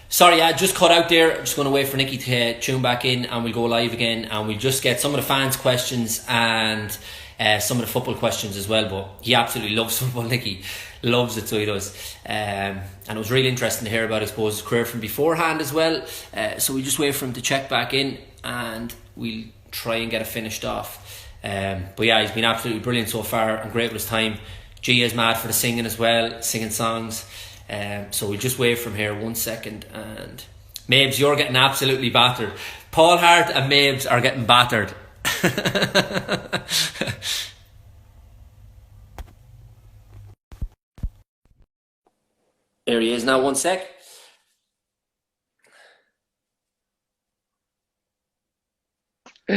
Sorry, I just cut out there. I'm just going to wait for Nicky to tune back in and we'll go live again and we'll just get some of the fans' questions and some of the football questions as well. But he absolutely loves football, Nicky. Loves it, so he does. And it was really interesting to hear about, I suppose, his career from beforehand as well. So we just wait for him to check back in and we'll try and get it finished off. But yeah, he's been absolutely brilliant so far and great with his time. Gia's mad for the singing as well, singing songs. So we'll just wait from here 1 second. And Mabes, you're getting absolutely battered. Paul Hart and Mabes are getting battered. There he is now, 1 sec.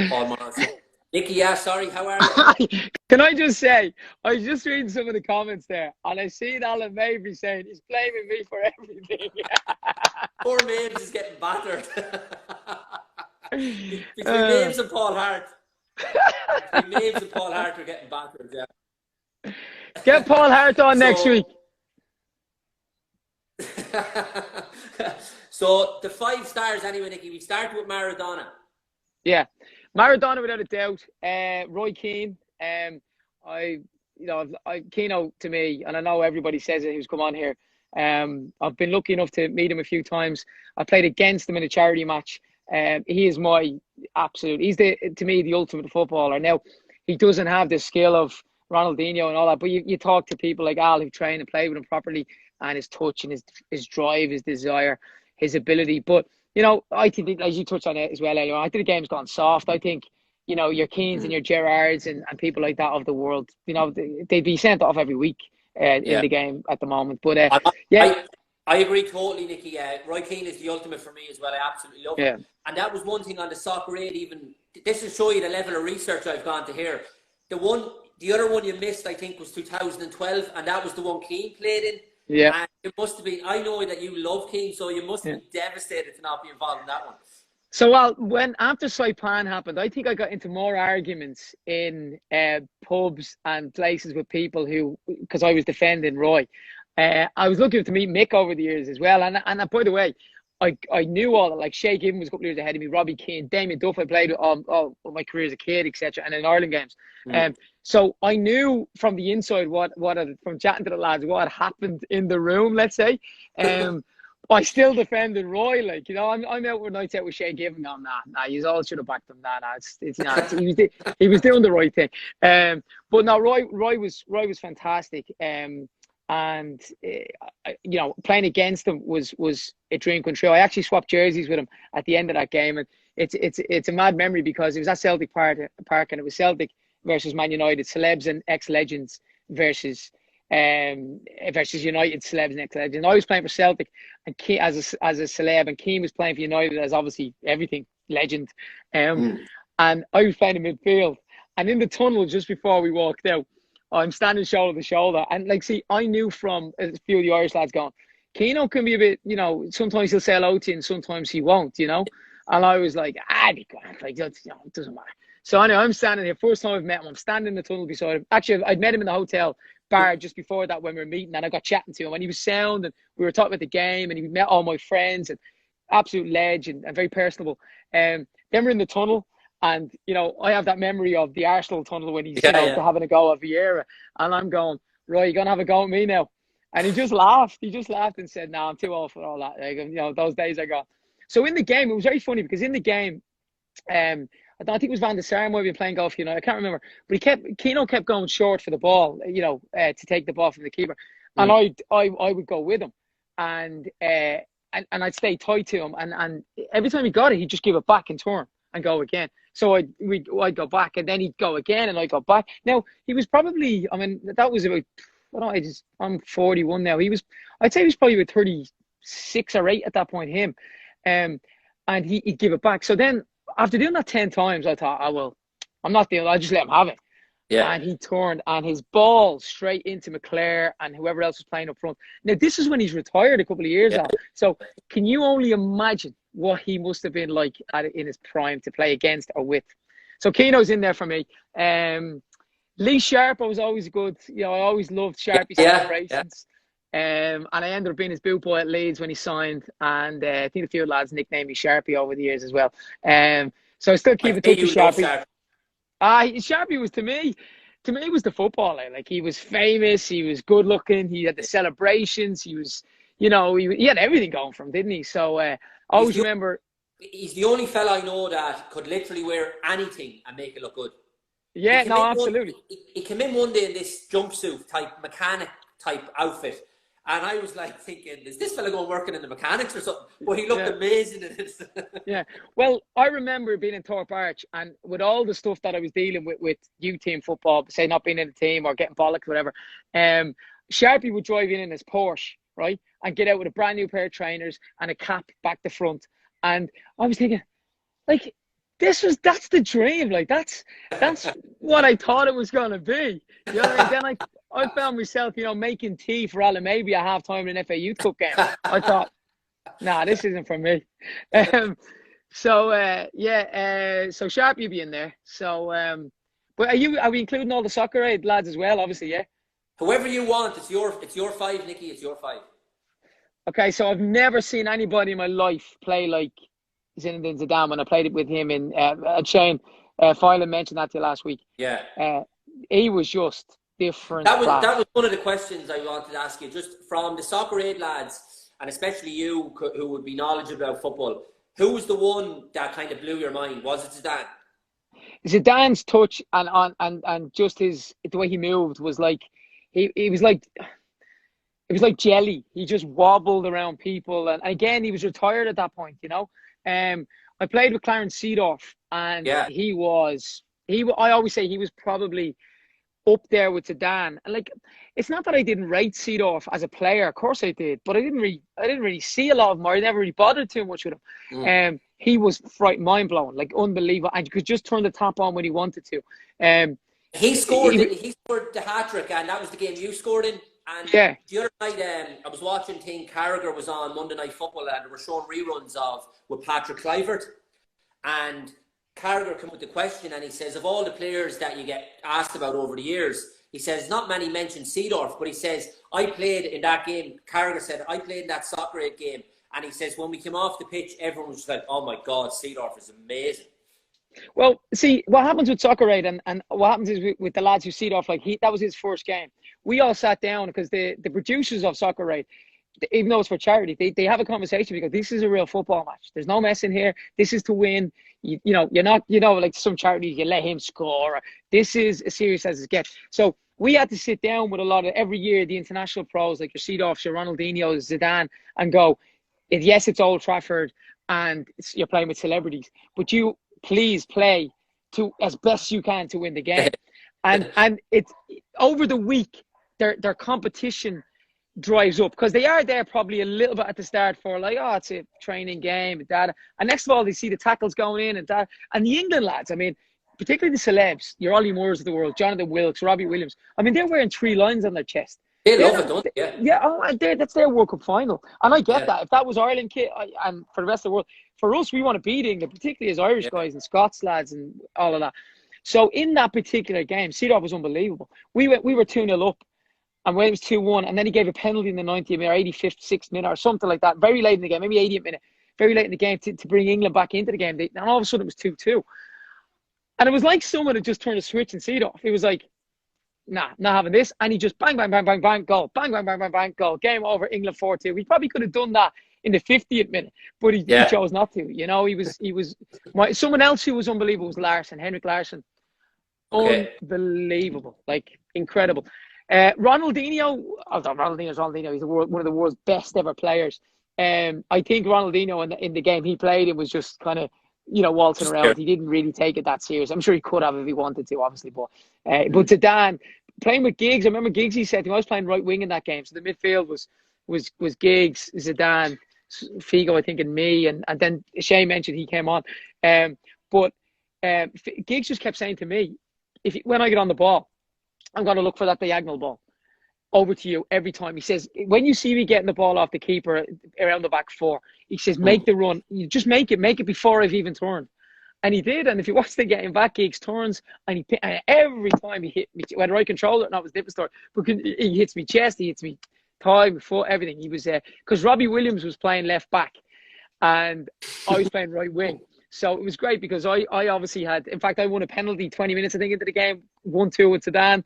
Paul Morrison. Nicky, yeah, sorry, how are you? Can I just say, I was just reading some of the comments there, and I seen Alan Mabry saying he's blaming me for everything. Poor Mabes is getting battered. Between Mabes and Paul Hart. Between Mabes and Paul Hart are getting battered, yeah. Get Paul Hart on next week. So, the 5 stars anyway, Nicky. We started with Maradona. Yeah. Maradona without a doubt. Roy Keane. Keano to me, and I know everybody says it who's come on here. I've been lucky enough to meet him a few times. I played against him in a charity match. He is my absolute. He's to me the ultimate footballer. Now, he doesn't have the skill of Ronaldinho and all that, but you talk to people like Al who train and play with him properly, and his touch and his drive, his desire, his ability. But I think, as you touched on it as well earlier, I think the game's gone soft. I think, your Keanes and your Gerrards and people like that of the world, they'd be sent off every week in the game at the moment. But I agree totally, Nicky. Roy Keane is the ultimate for me as well. I absolutely love him. And that was one thing on the Soccer Aid. Even this will show you the level of research I've gone to here. The other one you missed, I think, was 2012, and that was the one Keane played in. Yeah. And it must have been, I know that you love Keane, so you must have been devastated to not be involved in that one. So, after Saipan happened, I think I got into more arguments in pubs and places with people because I was defending Roy. I was lucky to meet Mick over the years as well. And by the way, I knew all that. Like Shay Given was a couple of years ahead of me, Robbie Keane, Damien Duff, I played with all my career as a kid, etc. And in Ireland games. So I knew from the inside from chatting to the lads what had happened in the room, let's say. I still defended Roy, I'm out with nights out with Shay Given going, nah, you all should have backed him. It's not. He was doing the right thing. But no, Roy was fantastic. And playing against him was a dream come true. I actually swapped jerseys with him at the end of that game, and it's a mad memory because it was at Celtic Park, and it was Celtic versus Man United, celebs and ex-legends versus United celebs and ex-legends. I was playing for Celtic and Keane, as a celeb, and Keane was playing for United as obviously everything legend. And I was playing in midfield, and in the tunnel just before we walked out, I'm standing shoulder to shoulder, and I knew from a few of the Irish lads going, Keano can be a bit, sometimes he'll say hello to you and sometimes he won't, and I was like, be grand, it doesn't matter. So anyway, I'm standing here, first time I've met him, I'm standing in the tunnel beside him. Actually, I'd met him in the hotel bar just before that when we were meeting, and I got chatting to him, and he was sound, and we were talking about the game, and he met all my friends, and absolute legend and very personable. Then we're in the tunnel, and I have that memory of the Arsenal tunnel when he's having a go at Vieira, and I'm going, Roy, you gonna have a go at me now? And he just laughed. He just laughed and said, "No, I'm too old for all that." Those days are gone. So in the game, it was very funny because in the game, I think it was Van der Sar might have been playing golf. I can't remember, but Keano kept going short for the ball. To take the ball from the keeper, and I would go with him, and I'd stay tight to him, and every time he got it, he'd just give it back and turn and go again. So I'd go back, and then he'd go again, and I'd go back. Now he was probably, that was about, I'm 41 now. I'd say he was probably about 36 or 8 at that point. Him, and he'd give it back. So then after doing that 10 times, I thought, I'm not doing it. I'll just let him have it. Yeah. And he turned, and his ball straight into McClare and whoever else was playing up front. Now this is when he's retired a couple of years out. So can you only imagine what he must have been like in his prime to play against or with? So Keano's in there for me. Lee Sharp, I was always good. I always loved Sharpie celebrations. And I ended up being his boot boy at Leeds when he signed. And I think a few lads nicknamed me Sharpie over the years as well. So I still keep in touch with Sharpie. Sharpie was to me, was the footballer. Like, he was famous, he was good looking, he had the celebrations, he was, he had everything going for him, didn't he? So I always remember. He's the only fella I know that could literally wear anything and make it look good. Yeah, no, absolutely. He came in one day in this jumpsuit type, mechanic type outfit. And I was like thinking, is this fella going working in the mechanics or something? But he looked amazing in it. Yeah. Well, I remember being in Thorpe Arch, and with all the stuff that I was dealing with youth team football, say not being in the team or getting bollocks, whatever, Sharpie would drive in his Porsche, right? And get out with a brand new pair of trainers and a cap back to front. And I was thinking, like, that's the dream. Like, that's what I thought it was going to be. You know what I mean? Then I found myself, making tea for Alan maybe at half time in an FA Youth Cup game. I thought, nah, this isn't for me. So Sharpie will be in there. So, but are we including all the soccer aid lads as well? Obviously, yeah. Whoever you want, it's your five, Nicky. It's your five. Okay, so I've never seen anybody in my life play like Zinedine Zidane when I played it with him in Shane Filan mentioned that to you last week. Yeah. He was just different. That was one of the questions I wanted to ask you, just from the soccer aid lads, and especially you who would be knowledgeable about football. Who was the one that kind of blew your mind? Was it Zidane? Zidane's touch and just the way he moved was like he was like. It was like jelly. He just wobbled around people. And again, he was retired at that point, I played with Clarence Seedorf, and I always say he was probably up there with Zidane. And like, it's not that I didn't rate Seedorf as a player. Of course I did. But I didn't really see a lot of him, or I never really bothered too much with him. He was mind-blowing, like unbelievable. And you could just turn the tap on when he wanted to. He scored the hat-trick, and that was the game you scored in. And the other night, I was watching Carragher was on Monday Night Football, and they were showing reruns with Patrick Kluivert. And Carragher came with the question, and he says, of all the players that you get asked about over the years, he says, not many mention Seedorf, but he says, I played in that game. Carragher said, I played in that soccer aid game. And he says, when we came off the pitch, everyone was just like, oh my God, Seedorf is amazing. Well, see, what happens with soccer aid and what happens is with the lads who Seedorf, like that was his first game. We all sat down because the producers of soccer aid, even though it's for charity, they have a conversation because this is a real football match. There's no messing here. This is to win. You're not, like some charities, you let him score. This is as serious as it gets. So we had to sit down with a lot of, every year, the international pros, like your Seedorfs, your Ronaldinhos, Zidane, and go, yes, it's Old Trafford and you're playing with celebrities, but you please play to as best you can to win the game. And it's over the week, their competition drives up because they are there probably a little bit at the start for like, oh, it's a training game, and next of all, they see the tackles going in and that. And the England lads, I mean, particularly the celebs, your Ollie Moores of the world, Jonathan Wilkes, Robbie Williams. I mean, they're wearing 3 lines on their chest. They love it, don't they? Yeah, that's their World Cup final. And I get that. If that was Ireland kit, and for the rest of the world, for us, we want to beat England, particularly as Irish guys and Scots lads and all of that. So in that particular game, Seedorf was unbelievable. We were 2-0 up, and when it was 2-1, and then he gave a penalty in the 90th minute, or 85th, 6th minute, or something like that, very late in the game, maybe 80th minute, very late in the game to bring England back into the game. And all of a sudden, it was 2-2. And it was like someone had just turned a switch in Seedorf. He was like, nah, not having this. And he just bang, bang, bang, bang, bang, goal. Bang, bang, bang, bang, bang, goal. Game over, England 4-2. He probably could have done that in the 50th minute, but he chose not to. He was someone else who was unbelievable was Henrik Larsson. Okay. Unbelievable, like incredible. Ronaldinho. He's one of the world's best ever players. I think Ronaldinho in the game he played, it was just kind of, waltzing around. He didn't really take it that serious. I'm sure he could have if he wanted to, obviously. But Zidane, playing with Giggs, I remember Giggs, he said to him, I was playing right wing in that game. So the midfield was Giggs, Zidane, Figo, I think, and me. And then Shane mentioned he came on. But Giggs just kept saying to me, when I get on the ball, I'm going to look for that diagonal ball over to you every time. He says, when you see me getting the ball off the keeper around the back 4, he says, make the run. You just make it before I've even turned. And he did. And if you watch the game back, Giggs turns, and every time he hit me, whether I control it or not was a different story, but he hits me chest, he hits me thigh, my foot, everything. He was because Robbie Williams was playing left back, and I was playing right wing. So it was great because I obviously had, in fact, I won a penalty 20 minutes, I think, into the game, 1-2 with Zidane.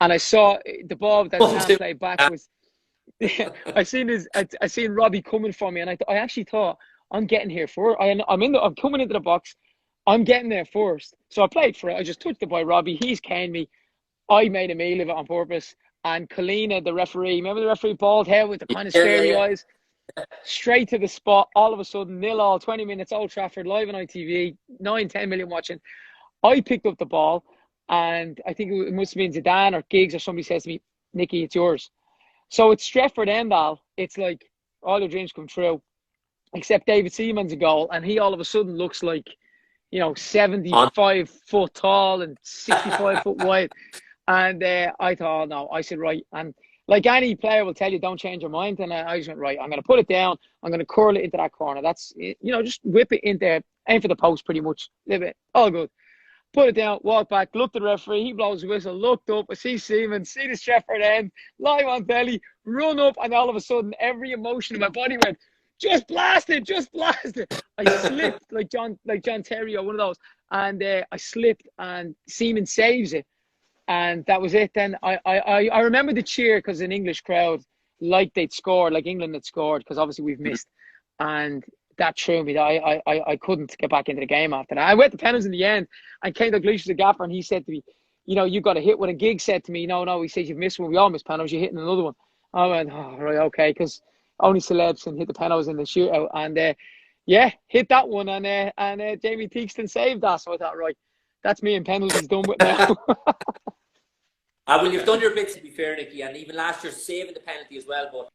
And I saw the ball that Zidane played back was, I seen Robbie coming for me. And I actually thought, I'm getting here first. I'm coming into the box. I'm getting there first. So I played for it. I just touched the boy Robbie. He's caned me. I made a meal of it on purpose. And Kalina, the referee, remember the referee, bald hair with the kind of scary eyes? Straight to the spot, all of a sudden, 0-0, 20 minutes, Old Trafford, live on ITV, 9-10 million watching. I picked up the ball, and I think it must have been Zidane or Giggs or somebody says to me, Nicky, it's yours. So it's Stretford Endal. It's like all your dreams come true, except David Seaman's a goal, and he all of a sudden looks like, 75 foot tall and 65 foot wide. And I thought, oh, no, I said, right. And like any player will tell you, don't change your mind. And I just went, right, I'm going to put it down. I'm going to curl it into that corner. That's, just whip it in there. Aim for the post pretty much. Live it. All good. Put it down, walk back, look at the referee. He blows the whistle, looked up. I see Seaman, see the Stretford end, live on telly, run up. And all of a sudden, every emotion in my body went, just blast it, just blast it. I slipped like John Terry or one of those. And I slipped and Seaman saves it. And that was it. Then I remember the cheer because an English crowd, like they'd scored, like England had scored, because obviously we've missed. And that threw me. I couldn't get back into the game after that. I went to penalties in the end, and Ken Dalglish was the gaffer, and he said to me, you got to hit one. And Giggs said to me, no, he said, you've missed one. We all miss penalties. You're hitting another one. I went, oh, right, okay, because only celebs can hit the penalties in the shootout. And hit that one. And Jamie Theakston saved that. So I thought, right, that's me and penalties done with now. Well, you've done your bit, to be fair, Nicky, and even last year saving the penalty as well. But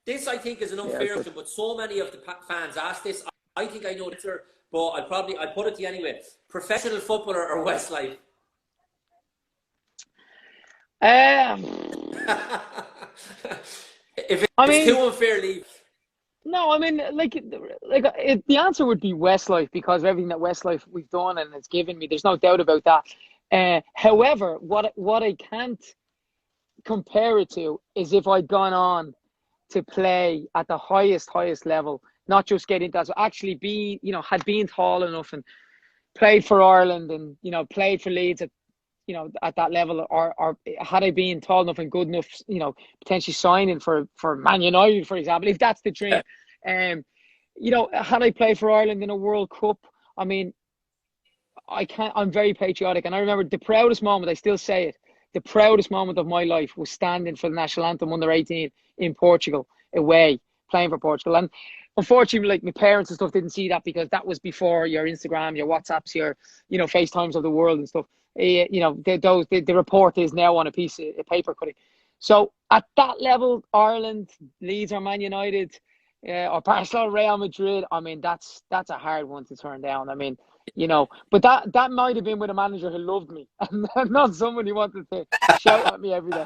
this, I think, is an unfair question. But so many of the fans ask this. I think I know the answer, but I'll put it to you anyway. Professional footballer or Westlife? If it's too unfair, leave. No, I mean, the answer would be Westlife because of everything that Westlife we've done and it's given me. There's no doubt about that. However, what I can't compare it to is if I'd gone on to play at the highest level, not just get into that, so actually had been tall enough and played for Ireland and, played for Leeds at that level, or had I been tall enough and good enough, potentially signing for Man United, for example, if that's the dream. Had I played for Ireland in a World Cup, I mean, I'm very patriotic. And I remember the proudest moment, I still say it, the proudest moment of my life was standing for the national anthem under 18 in Portugal, away, playing for Portugal. And unfortunately, like my parents and stuff didn't see that because that was before your Instagram, your WhatsApps, your, FaceTimes of the world and stuff. The report is now on a piece of paper cutting. So at that level, Ireland, Leeds or Man United, or Barcelona, Real Madrid, I mean, that's a hard one to turn down. I mean, but that might have been with a manager who loved me and not someone who wanted to shout at me every day.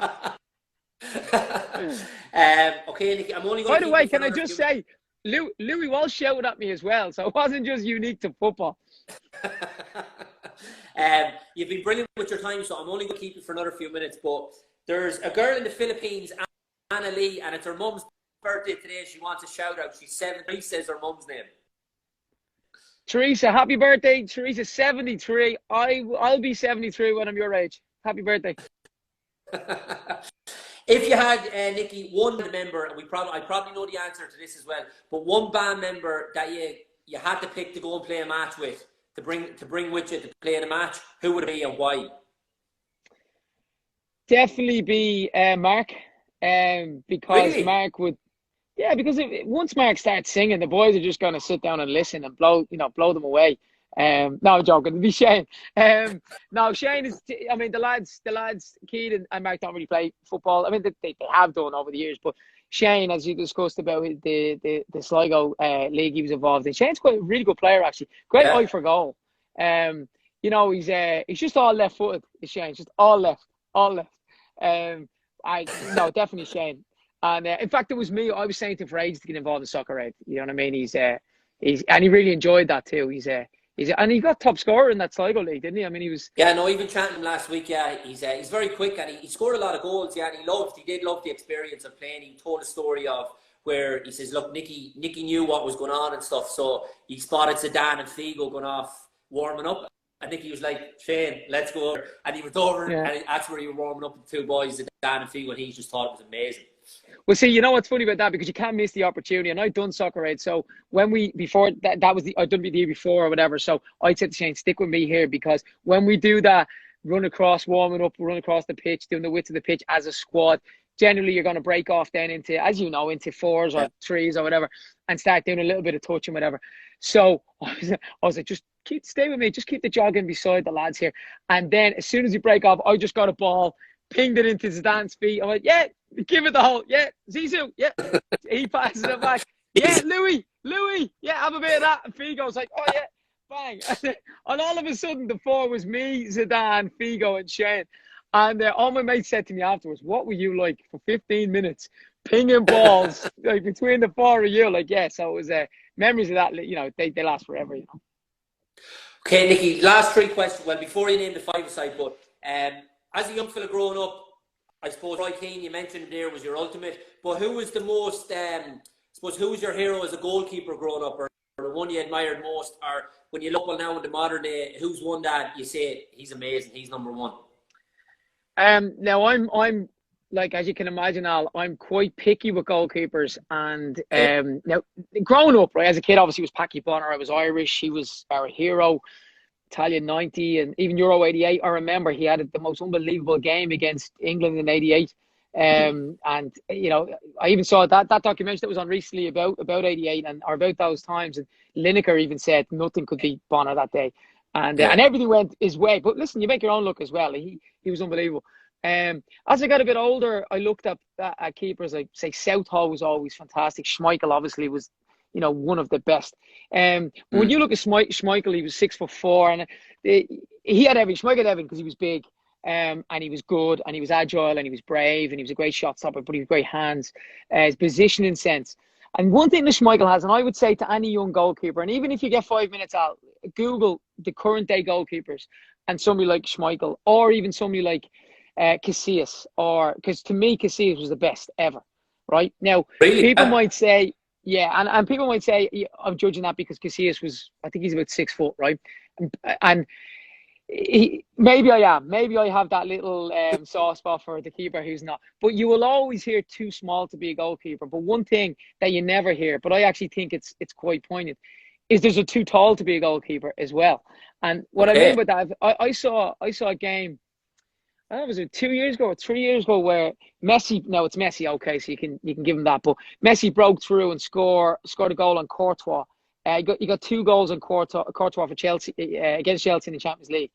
Okay, Nicky, I'm only going By the way, can I just say, Louis Walsh shouted at me as well, so it wasn't just unique to football. You've been brilliant with your time, so I'm only going to keep you for another few minutes. But there's a girl in the Philippines, Anna Lee, and it's her mum's birthday today. She wants a shout out. She's 73, says her mum's name. Teresa, happy birthday. Teresa's 73. I'll be 73 when I'm your age. Happy birthday. If you had, Nicky, one member, and I probably know the answer to this as well, but one band member that you had to pick to go and play a match with, to bring with you to play in a match, who would it be and why? Definitely be Mark, because really? Mark would, because once Mark starts singing, the boys are just going to sit down and listen and blow them away. No, I'm joking. It'd be Shane. No, Shane is. I mean, the lads, Keith and Mark don't really play football. I mean, they have done over the years, but Shane, as you discussed about the Sligo league he was involved in, Shane's quite a really good player actually. Great eye for goal. He's just all left footed. Shane, just all left. Definitely Shane. And in fact, it was me. I was saying to him for ages to get involved in soccer. Right? You know what I mean? He's and he really enjoyed that too. And he got top scorer in that Sligo league, didn't he? I mean, he was. Yeah, no, even chatting him last week. Yeah, he's very quick and he scored a lot of goals. Yeah, and he did love the experience of playing. He told a story of where he says, look, Nicky knew what was going on and stuff, so he spotted Zidane and Figo going off warming up. I think he was like, Shane, let's go over. And he went over, and that's where he was warming up with the two boys, Zidane and Figo, and he just thought it was amazing. Well, see, you know what's funny about that, because you can't miss the opportunity. And I'd done Soccer Aid, so when before that was I'd done the year before or whatever. So I said to Shane, stick with me here, because when we do that, run across, warming up, run across the pitch, doing the width of the pitch as a squad, generally you're going to break off then into, as you know, into fours or threes or whatever, and start doing a little bit of touch and whatever. So I was like, just stay with me, just keep the jogging beside the lads here. And then as soon as you break off, I just got a ball, pinged it into Zidane's feet. I'm like, yeah, give it the hole. Yeah, Zizou. Yeah. He passes it back. Yeah, Louis. Yeah, have a bit of that. And Figo's like, oh, yeah, bang. And all of a sudden, the four was me, Zidane, Figo, and Shane. And all my mates said to me afterwards, what were you like for 15 minutes? Pinging balls like between the four of you. Like, yeah, so it was memories of that, you know, they last forever, you know. Okay, Nicky, last three questions. Well, before you name the five-a-side, but as a young fella growing up, I suppose Roy Keane, you mentioned there, was your ultimate. But who was the most, who was your hero as a goalkeeper growing up, or the one you admired most? Or when you look now in the modern day, who's one that you say, he's amazing, he's number one? Now, I'm like, as you can imagine, Al, I'm quite picky with goalkeepers. And now, growing up, right, as a kid, obviously, it was Packy Bonner. I was Irish. He was our hero. Italian 90 and even Euro 88. I remember he had the most unbelievable game against England in 88. And, you know, I even saw that documentary that was on recently about 88 or about those times. And Lineker even said nothing could beat Bonner that day. And everything went his way. But listen, you make your own look as well. He was unbelievable. As I got a bit older, I looked up at keepers. Like, say, Southall was always fantastic. Schmeichel obviously was, you know, one of the best. But when you look at Schmeichel, he was 6'4", and he had everything. Schmeichel had everything because he was big, and he was good, and he was agile, and he was brave, and he was a great shot stopper, but he had great hands, his positioning sense. And one thing that Schmeichel has, and I would say to any young goalkeeper, and even if you get 5 minutes out, Google the current day goalkeepers and somebody like Schmeichel, or even somebody like Casillas, because to me Casillas was the best ever. Right now, really? People might say. Yeah, and people might say I'm judging that because Casillas was, I think he's about 6 foot, right? And maybe I am. Maybe I have that little soft spot for the keeper who's not. But you will always hear too small to be a goalkeeper. But one thing that you never hear, but I actually think it's quite poignant, is there's a too tall to be a goalkeeper as well. And what I mean by that, I saw a game. I don't know, was it 2 years ago or 3 years ago where Messi, no, it's Messi, okay, so you can give him that, but Messi broke through and scored a goal on Courtois. He got 2 goals on Courtois for Chelsea against Chelsea in the Champions League.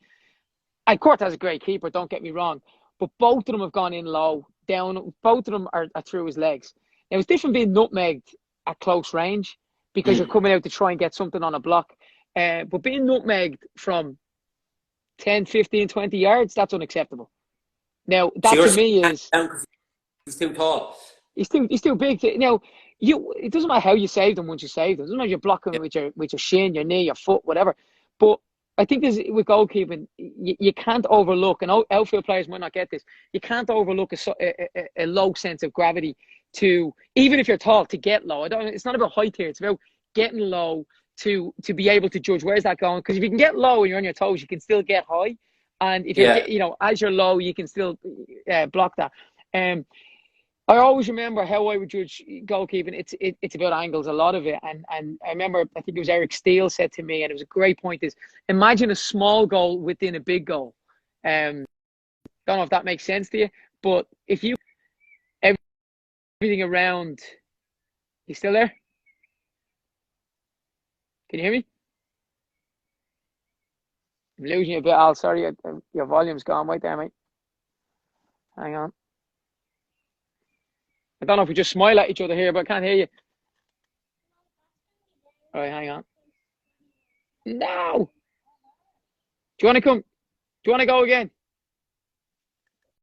And Courtois is a great keeper, don't get me wrong, but both of them have gone in low, down. Both of them are through his legs. Now, it's different being nutmegged at close range because you're coming out to try and get something on a block. But being nutmegged from 10, 15, 20 yards, that's unacceptable. Now, that to me is... He's too tall. He's too big. Now, it doesn't matter how you save them once you save them. It doesn't matter if you're blocking with your shin, your knee, your foot, whatever. But I think with goalkeeping, you can't overlook, and outfield players might not get this, you can't overlook a low sense of gravity to, even if you're tall, to get low. It's not about height here. It's about getting low to be able to judge where's that going. Because if you can get low and you're on your toes, you can still get high. And if you're, you know, as you're low, you can still block that. I always remember how I would judge goalkeeping. It's about angles, a lot of it. And I remember, I think it was Eric Steele said to me, and it was a great point, is imagine a small goal within a big goal. Don't know if that makes sense to you, but if you, everything around, you still there? Can you hear me? I'm losing you a bit, Al. Sorry, your volume's gone right there, mate. Hang on. I don't know if we just smile at each other here, but I can't hear you. All right, hang on. No! Do you want to come? Do you want to go again?